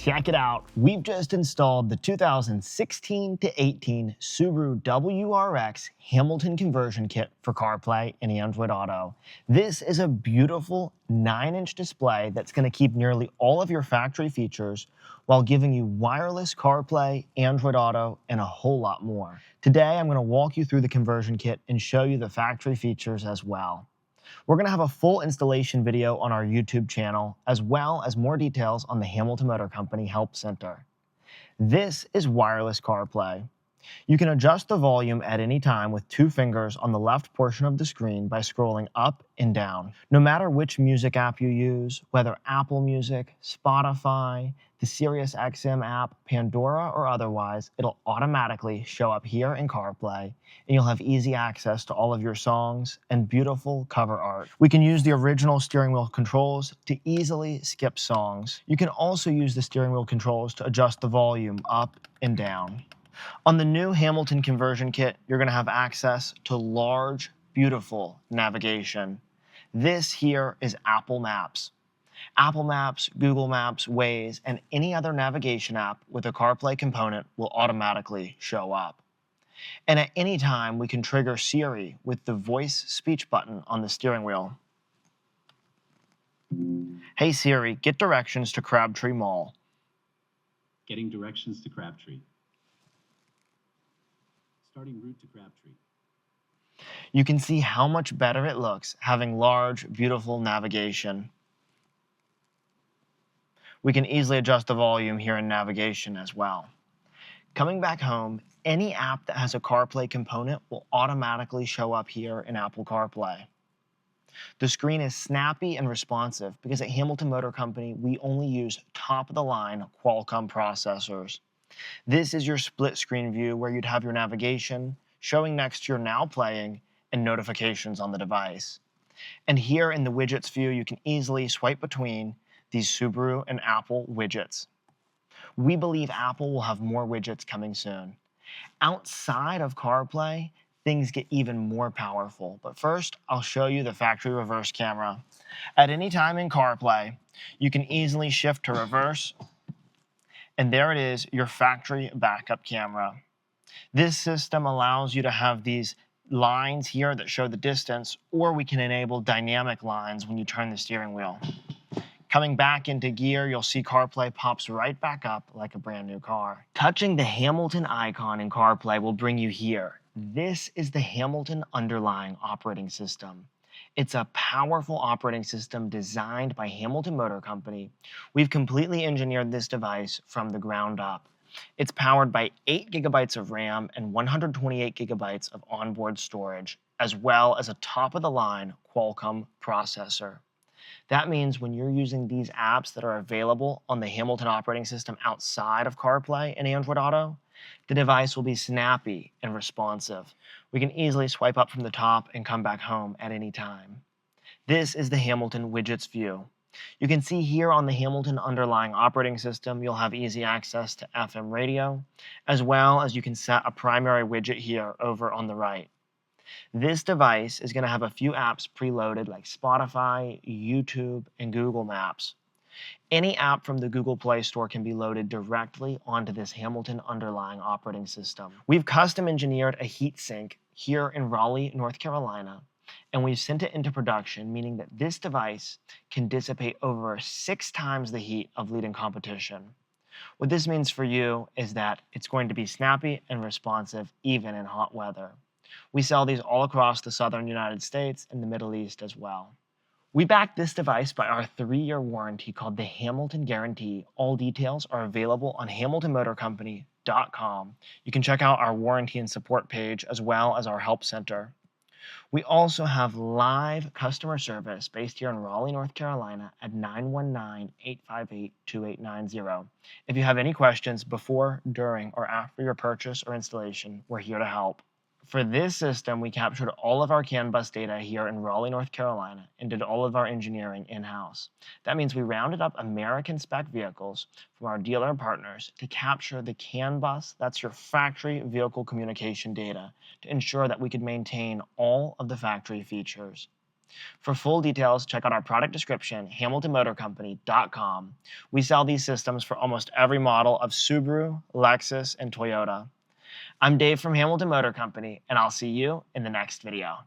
Check it out. We've just installed the 2016 to 18 Subaru WRX Hamilton conversion kit for CarPlay and Android Auto. This is a beautiful 9-inch display that's going to keep nearly all of your factory features while giving you wireless CarPlay, Android Auto, and a whole lot more. Today, I'm going to walk you through the conversion kit and show you the factory features as well. We're going to have a full installation video on our YouTube channel, as well as more details on the Hamilton Motor Company Help Center. This is wireless CarPlay. You can adjust the volume at any time with 2 fingers on the left portion of the screen by scrolling up and down. No matter which music app you use, whether Apple Music, Spotify, the SiriusXM app, Pandora, or otherwise, it'll automatically show up here in CarPlay, and you'll have easy access to all of your songs and beautiful cover art. We can use the original steering wheel controls to easily skip songs. You can also use the steering wheel controls to adjust the volume up and down. On the new Hamilton conversion kit, you're going to have access to large, beautiful navigation. This here is Apple Maps. Apple Maps, Google Maps, Waze, and any other navigation app with a CarPlay component will automatically show up. And at any time, we can trigger Siri with the voice speech button on the steering wheel. Hey Siri, get directions to Crabtree Mall. Getting directions to Crabtree. Starting route to Crabtree. You can see how much better it looks having large, beautiful navigation. We can easily adjust the volume here in navigation as well. Coming back home, any app that has a CarPlay component will automatically show up here in Apple CarPlay. The screen is snappy and responsive because at Hamilton Motor Company, we only use top-of-the-line Qualcomm processors. This is your split screen view where you'd have your navigation showing next to your Now Playing and notifications on the device. And here in the widgets view, you can easily swipe between these Subaru and Apple widgets. We believe Apple will have more widgets coming soon. Outside of CarPlay, things get even more powerful. But first, I'll show you the factory reverse camera. At any time in CarPlay, you can easily shift to reverse, and there it is, your factory backup camera. This system allows you to have these lines here that show the distance, or we can enable dynamic lines when you turn the steering wheel. Coming back into gear, you'll see CarPlay pops right back up like a brand new car. Touching the Hamilton icon in CarPlay will bring you here. This is the Hamilton underlying operating system. It's a powerful operating system designed by Hamilton Motor Company. We've completely engineered this device from the ground up. It's powered by 8 gigabytes of RAM and 128 gigabytes of onboard storage, as well as a top-of-the-line Qualcomm processor. That means when you're using these apps that are available on the Hamilton operating system outside of CarPlay and Android Auto, the device will be snappy and responsive. We can easily swipe up from the top and come back home at any time. This is the Hamilton widgets view. You can see here on the Hamilton underlying operating system, you'll have easy access to FM radio, as well as you can set a primary widget here over on the right. This device is going to have a few apps preloaded like Spotify, YouTube, and Google Maps. Any app from the Google Play Store can be loaded directly onto this Hamilton underlying operating system. We've custom engineered a heat sink here in Raleigh, North Carolina, and we've sent it into production, meaning that this device can dissipate over 6 times the heat of leading competition. What this means for you is that it's going to be snappy and responsive even in hot weather. We sell these all across the southern United States and the Middle East as well. We back this device by our 3-year warranty called the Hamilton Guarantee. All details are available on hamiltonmotorcompany.com. You can check out our warranty and support page as well as our help center. We also have live customer service based here in Raleigh, North Carolina at 919-858-2890. If you have any questions before, during, or after your purchase or installation, we're here to help. For this system, we captured all of our CAN bus data here in Raleigh, North Carolina, and did all of our engineering in-house. That means we rounded up American spec vehicles from our dealer partners to capture the CAN bus, that's your factory vehicle communication data, to ensure that we could maintain all of the factory features. For full details, check out our product description, hamiltonmotorcompany.com. We sell these systems for almost every model of Subaru, Lexus, and Toyota. I'm Dave from Hamilton Motor Company, and I'll see you in the next video.